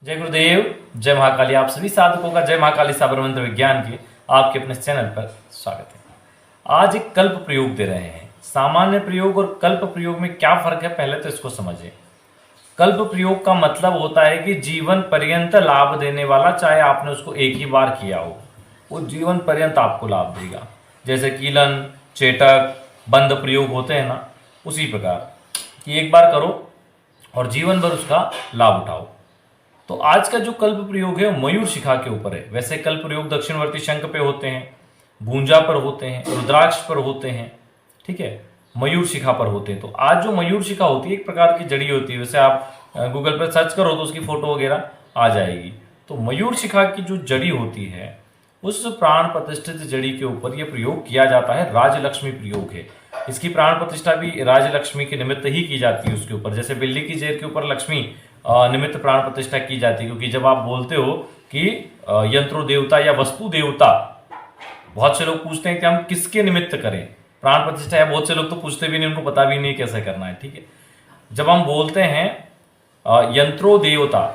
जय गुरुदेव, जय महाकाली। आप सभी साधकों का जय महाकाली साबर मंत्र विज्ञान के आपके अपने चैनल पर स्वागत है। आज एक कल्प प्रयोग दे रहे हैं। सामान्य प्रयोग और कल्प प्रयोग में क्या फर्क है, पहले तो इसको समझें। कल्प प्रयोग का मतलब होता है कि जीवन पर्यंत लाभ देने वाला, चाहे आपने उसको एक ही बार किया हो, वो जीवन पर्यंत आपको लाभ देगा। जैसे कीलन, चेटक, बंद प्रयोग होते हैं ना, उसी प्रकार कि एक बार करो और जीवन भर उसका लाभ उठाओ। तो आज का जो कल्प प्रयोग है वो मयूर शिखा के ऊपर है। वैसे कल्प प्रयोग दक्षिणवर्ती शंख पे होते हैं, भूंजा पर होते हैं, रुद्राक्ष पर होते हैं, ठीक है, मयूर शिखा पर होते हैं। तो आज जो मयूर शिखा होती है एक प्रकार की जड़ी होती है। वैसे आप गूगल पर सर्च करो तो उसकी फोटो वगैरह आ जाएगी। तो मयूर शिखा की जो जड़ी होती है उस प्राण प्रतिष्ठित जड़ी के ऊपर यह प्रयोग किया जाता है। राजलक्ष्मी प्रयोग है। इसकी प्राण प्रतिष्ठा भी राजलक्ष्मी के निमित्त ही की जाती है उसके ऊपर। जैसे बिल्ली की जेर के ऊपर लक्ष्मी निमित्त प्राण प्रतिष्ठा की जाती है, क्योंकि जब आप बोलते हो कि यंत्रो देवता या वस्तु देवता, बहुत से लोग पूछते हैं कि हम किसके निमित्त करें प्राण प्रतिष्ठा, या बहुत से लोग तो पूछते भी नहीं, उनको पता भी नहीं कैसे करना है, ठीक है। जब हम बोलते हैं यंत्रो देवता,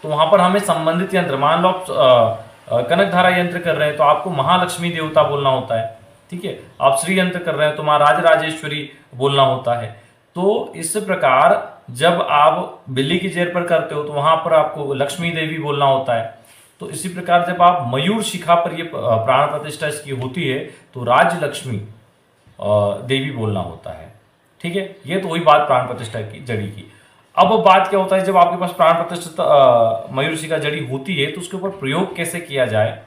तो वहां पर हमें संबंधित यंत्र, मान लो आप कनक धारा यंत्र कर रहे हैं तो आपको महालक्ष्मी देवता बोलना होता है, ठीक है। आप श्री यंत्र कर रहे हैं तो महाराज राजेश्वरी बोलना होता है। तो इस प्रकार जब आप बिल्ली की जेर पर करते हो तो वहां पर आपको लक्ष्मी देवी बोलना होता है। तो इसी प्रकार जब आप मयूर शिखा पर ये प्राण प्रतिष्ठा इसकी होती है तो राजलक्ष्मी देवी बोलना होता है, ठीक है। ये तो हुई बात प्राण प्रतिष्ठा की जड़ी की। अब बात क्या होता है, जब आपके पास प्राण प्रतिष्ठित मयूर शिखा जड़ी होती है तो उसके ऊपर प्रयोग कैसे किया जाए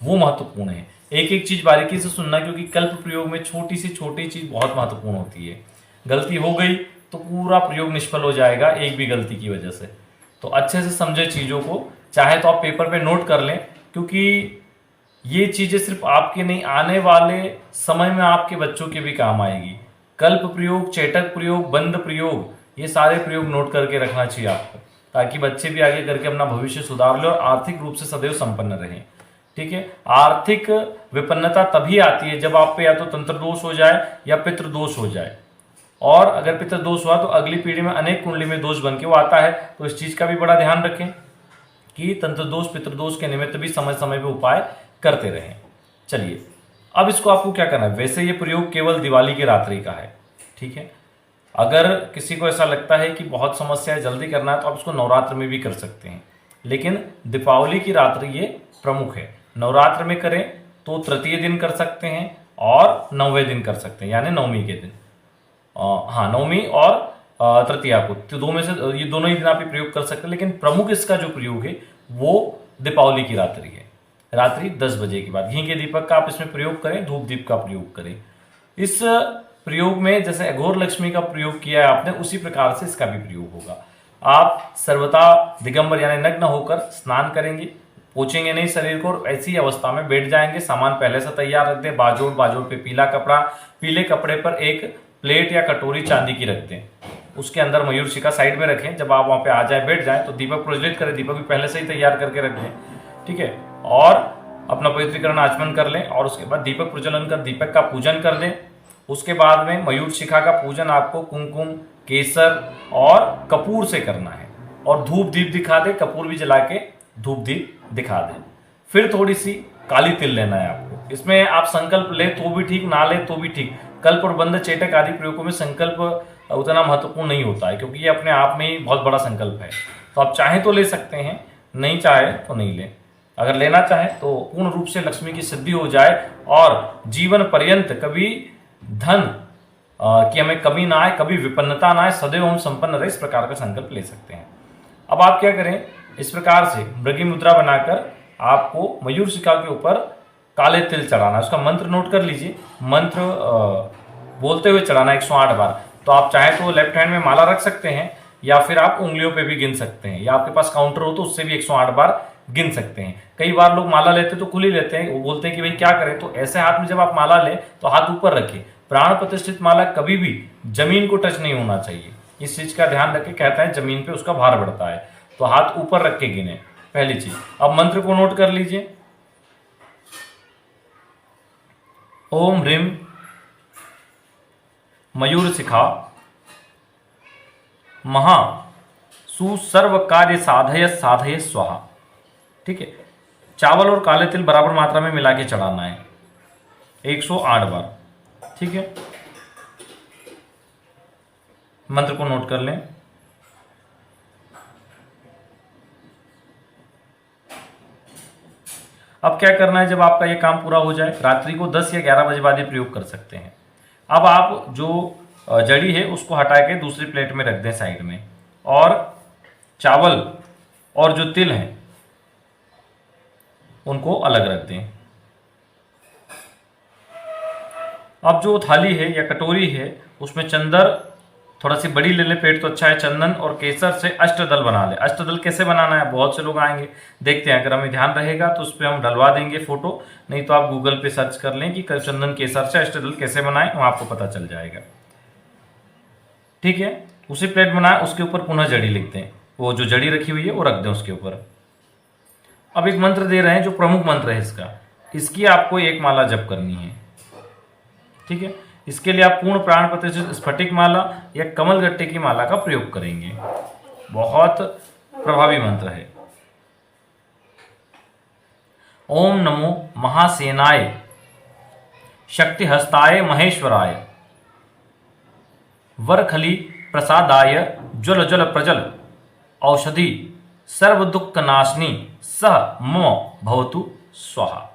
वो महत्वपूर्ण है। एक एक चीज बारीकी से सुनना, क्योंकि कल्प प्रयोग में छोटी सी छोटी चीज बहुत महत्वपूर्ण होती है। गलती हो गई तो पूरा प्रयोग निष्फल हो जाएगा एक भी गलती की वजह से। तो अच्छे से समझे चीजों को, चाहे तो आप पेपर पे नोट कर लें, क्योंकि ये चीजें सिर्फ आपके नहीं, आने वाले समय में आपके बच्चों के भी काम आएगी। कल्प प्रयोग, चेटक प्रयोग, बंद प्रयोग, ये सारे प्रयोग नोट करके रखना चाहिए आपको, ताकि बच्चे भी आगे करके अपना भविष्य सुधार ले और आर्थिक रूप से सदैव संपन्न रहें, ठीक है। आर्थिक विपन्नता तभी आती है जब आप पे या तो तंत्र दोष हो जाए या पितृ दोष हो जाए, और अगर पितृ दोष हुआ तो अगली पीढ़ी में अनेक कुंडली में दोष बन के वो आता है। तो इस चीज का भी बड़ा ध्यान रखें कि तंत्र दोष, पितृ दोष के निमित्त भी समय समय पे उपाय करते रहें। चलिए, अब इसको आपको क्या करना है। वैसे ये प्रयोग केवल दिवाली की रात्रि का है, ठीक है। अगर किसी को ऐसा लगता है कि बहुत समस्या है, जल्दी करना है, तो आप इसको नवरात्र में भी कर सकते हैं, लेकिन दीपावली की रात्रि ये प्रमुख है। नवरात्र में करें तो तृतीय दिन कर सकते हैं और 9वें दिन कर सकते हैं, यानी नवमी के दिन। हाँ, नवमी और तृतीया को, तो दो में से ये दोनों ही दिन आप ये प्रयोग कर सकते हैं, लेकिन प्रमुख इसका जो प्रयोग है वो दीपावली की रात्रि है। रात्रि 10 बजे के बाद घी के दीपक का आप इसमें प्रयोग करें, धूप दीप का प्रयोग करें। इस प्रयोग में जैसे अघोर लक्ष्मी का प्रयोग किया है आपने, उसी प्रकार से इसका भी प्रयोग होगा। आप सर्वथा दिगंबर यानी नग्न होकर स्नान करेंगे, पोछेंगे नहीं शरीर को, और ऐसी अवस्था में बैठ जाएंगे। सामान पहले से तैयार रख दें, बाजोड़, बाजोड़ पे पीला कपड़ा, पीले कपड़े पर एक प्लेट या कटोरी चांदी की रख दें, उसके अंदर मयूर शिखा साइड में रखें। जब आप वहां पे आ जाए, बैठ जाए, तो दीपक प्रज्वलित करें। दीपक भी पहले से ही तैयार करके रख दें, ठीक है। और अपना पवित्रीकरण आचमन कर लें, और उसके बाद दीपक प्रज्वलन कर दीपक का पूजन कर दें। उसके बाद में मयूर शिखा का पूजन आपको कुमकुम, केसर और कपूर से करना है, और धूप दीप दिखा दे, कपूर भी जला के धूप दीप दिखा दें। फिर थोड़ी सी काली तिल लेना है आपको। इसमें आप संकल्प ले तो भी ठीक, ना ले तो भी ठीक। कल्प और बंद, चेटक आदि प्रयोगों में संकल्प उतना महत्वपूर्ण नहीं होता है, क्योंकि ये अपने आप में ही बहुत बड़ा संकल्प है। तो आप चाहें तो ले सकते हैं, नहीं चाहे तो नहीं लें। अगर लेना चाहे तो पूर्ण रूप से लक्ष्मी की सिद्धि हो जाए और जीवन पर्यंत कभी धन की हमें कमी ना आए, कभी विपन्नता ना आए, सदैव हम संपन्न रहे, इस प्रकार का संकल्प ले सकते हैं। अब आप क्या करें, इस प्रकार से मृगी मुद्रा बनाकर आपको मयूर शिखा के ऊपर काले तिल चढ़ाना है। उसका मंत्र नोट कर लीजिए। मंत्र बोलते हुए चढ़ाना 108 बार। तो आप चाहे तो लेफ्ट हैंड में माला रख सकते हैं, या फिर आप उंगलियों पे भी गिन सकते हैं, या आपके पास काउंटर हो तो उससे भी 108 बार गिन सकते हैं। कई बार लोग माला लेते तो खुली लेते हैं, वो बोलते हैं कि भाई क्या करें, तो ऐसे हाथ में जब आप माला लें तो हाथ ऊपर रखिए। प्राण प्रतिष्ठित माला कभी भी जमीन को टच नहीं होना चाहिए, इस चीज का ध्यान रखें। कहते हैं जमीन पे उसका भार बढ़ता है, तो हाथ ऊपर रख के गिने, पहली चीज। अब मंत्र को नोट कर लीजिए। ओम ह्रीम मयूर शिखा महा सुसर्व कार्य साधय साधय स्वाहा। ठीक है, चावल और काले तिल बराबर मात्रा में मिला के चढ़ाना है 108 बार। ठीक है, मंत्र को नोट कर लें। अब क्या करना है, जब आपका ये काम पूरा हो जाए, रात्रि को 10 या 11 बजे बाद ये प्रयोग कर सकते हैं। अब आप जो जड़ी है उसको हटा के दूसरी प्लेट में रख दें साइड में, और चावल और जो तिल हैं उनको अलग रख दें। अब जो थाली है या कटोरी है उसमें चंदन थोड़ा सी बड़ी ले लें, पेट तो अच्छा है, चंदन और केसर से अष्टदल बना ले। अष्टदल कैसे बनाना है, बहुत से लोग आएंगे, देखते हैं, अगर हमें ध्यान रहेगा तो उस पर हम डलवा देंगे फोटो, नहीं तो आप गूगल पे सर्च कर लें कि चंदन केसर से अष्टदल कैसे बनाएं, वहां आपको पता चल जाएगा। ठीक है, उसी प्लेट बनाए, उसके ऊपर पुनः जड़ी लिख दें, वो जो जड़ी रखी हुई है वो रख दें उसके ऊपर। अब एक मंत्र दे रहे हैं जो प्रमुख मंत्र है इसकी आपको एक माला जप करनी है। ठीक है, इसके लिए आप पूर्ण प्राण प्रतिष्ठित स्फटिक माला या कमल गट्टे की माला का प्रयोग करेंगे। बहुत प्रभावी मंत्र है। ओम नमो महासेनाय शक्ति हस्ताय महेश्वराय वरखली प्रसादाय ज्वल ज्वल प्रजल औषधि सर्व दुख नाशनी सह मम भवतु स्वाहा।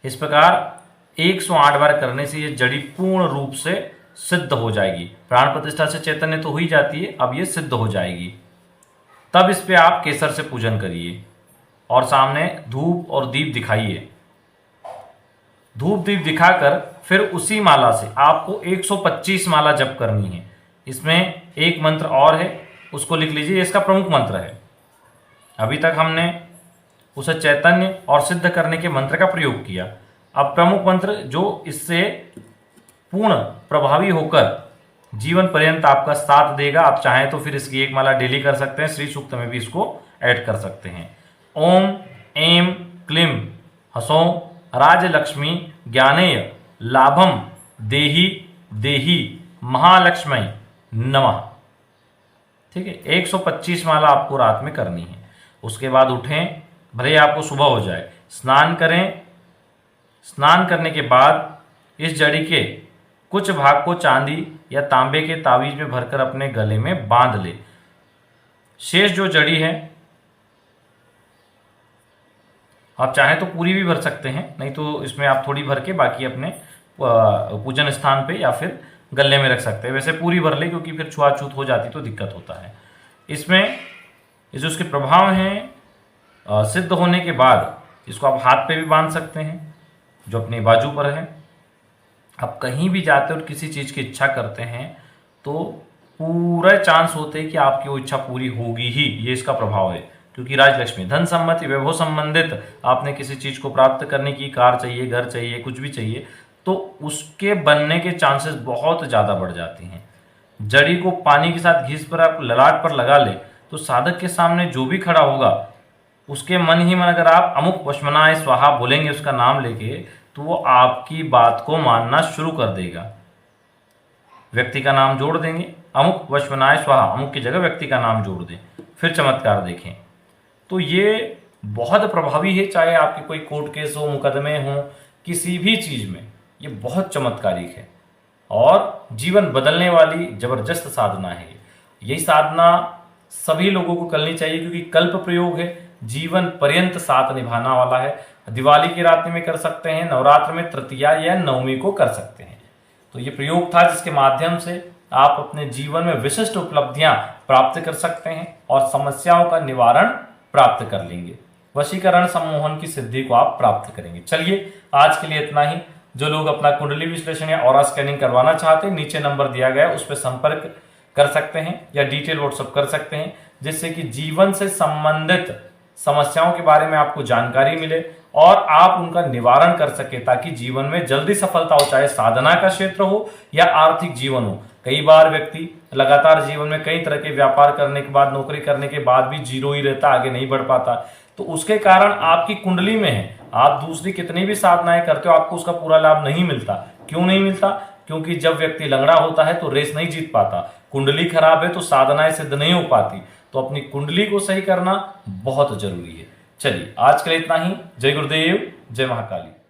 इस प्रकार 108 बार करने से ये जड़ी पूर्ण रूप से सिद्ध हो जाएगी। प्राण प्रतिष्ठा से चैतन्य तो हो ही जाती है, अब ये सिद्ध हो जाएगी। तब इस पे आप केसर से पूजन करिए और सामने धूप और दीप दिखाइए। धूप दीप दिखाकर फिर उसी माला से आपको 125 माला जप करनी है। इसमें एक मंत्र और है, उसको लिख लीजिए, इसका प्रमुख मंत्र है। अभी तक हमने उसे चैतन्य और सिद्ध करने के मंत्र का प्रयोग किया। अब प्रमुख मंत्र जो इससे पूर्ण प्रभावी होकर जीवन पर्यंत आपका साथ देगा, आप चाहें तो फिर इसकी एक माला डेली कर सकते हैं, श्री सूक्त में भी इसको ऐड कर सकते हैं। ओम ऐं क्लीं हसौं राजलक्ष्मी ज्ञानेय लाभम देहि देहि महालक्ष्मी नमः। ठीक है, 125 माला आपको रात में करनी है। उसके बाद उठें, भले आपको सुबह हो जाए, स्नान करें। स्नान करने के बाद इस जड़ी के कुछ भाग को चांदी या तांबे के तावीज में भरकर अपने गले में बांध ले। शेष जो जड़ी है आप चाहें तो पूरी भी भर सकते हैं, नहीं तो इसमें आप थोड़ी भर के बाकी अपने पूजन स्थान पे या फिर गले में रख सकते हैं। वैसे पूरी भर ले, क्योंकि फिर छुआछूत हो जाती तो दिक्कत होता है। इसमें जो उसके प्रभाव हैं सिद्ध होने के बाद इसको आप हाथ पे भी बांध सकते हैं जो अपने बाजू पर है। आप कहीं भी जाते और किसी चीज़ की इच्छा करते हैं तो पूरा चांस होते हैं कि आपकी वो इच्छा पूरी होगी ही। ये इसका प्रभाव है, क्योंकि राजलक्ष्मी धन सम्मति वैभव संबंधित आपने किसी चीज़ को प्राप्त करने की, कार चाहिए, घर चाहिए, कुछ भी चाहिए, तो उसके बनने के चांसेस बहुत ज़्यादा बढ़ जाते हैं। जड़ी को पानी के साथ घिस पर आप ललाट पर लगा ले तो साधक के सामने जो भी खड़ा होगा उसके मन ही मन अगर आप अमुक वशमनाय स्वाहा बोलेंगे उसका नाम लेके, तो वो आपकी बात को मानना शुरू कर देगा। व्यक्ति का नाम जोड़ देंगे, अमुक वशमनाय स्वाहा, अमुक की जगह व्यक्ति का नाम जोड़ दें, फिर चमत्कार देखें। तो ये बहुत प्रभावी है, चाहे आपके कोई कोर्ट केस हो, मुकदमे हो, किसी भी चीज में ये बहुत चमत्कारिक है और जीवन बदलने वाली जबरदस्त साधना है। यही साधना सभी लोगों को करनी चाहिए, क्योंकि कल्प प्रयोग है, जीवन पर्यंत साथ निभाना वाला है। दिवाली की रात्रि में कर सकते हैं, नवरात्र में तृतीया या नवमी को कर सकते हैं। तो ये प्रयोग था जिसके माध्यम से आप अपने जीवन में विशिष्ट उपलब्धियां प्राप्त कर सकते हैं और समस्याओं का निवारण प्राप्त कर लेंगे। वशीकरण सम्मोहन की सिद्धि को आप प्राप्त करेंगे। चलिए आज के लिए इतना ही। जो लोग अपना कुंडली विश्लेषण या ऑरा स्कैनिंग करवाना चाहते हैं, नीचे नंबर दिया गया है, उस पर संपर्क कर सकते हैं या डिटेल व्हाट्सएप कर सकते हैं, जिससे कि जीवन से संबंधित समस्याओं के बारे में आपको जानकारी मिले और आप उनका निवारण कर सके, ताकि जीवन में जल्दी सफलता हो, चाहे साधना का क्षेत्र हो या आर्थिक जीवन हो। कई बार व्यक्ति लगातार जीवन में कई तरह के व्यापार करने के बाद, नौकरी करने के बाद भी जीरो ही रहता, आगे नहीं बढ़ पाता। तो उसके कारण आपकी कुंडली में है, आप दूसरी कितनी भी साधनाएं करते हो आपको उसका पूरा लाभ नहीं मिलता। क्यों नहीं मिलता? क्योंकि जब व्यक्ति लंगड़ा होता है तो रेस नहीं जीत पाता, कुंडली खराब है तो साधनाएं सिद्ध नहीं हो पाती। तो अपनी कुंडली को सही करना बहुत जरूरी है। चलिए आज के लिए इतना ही। जय गुरुदेव, जय महाकाली।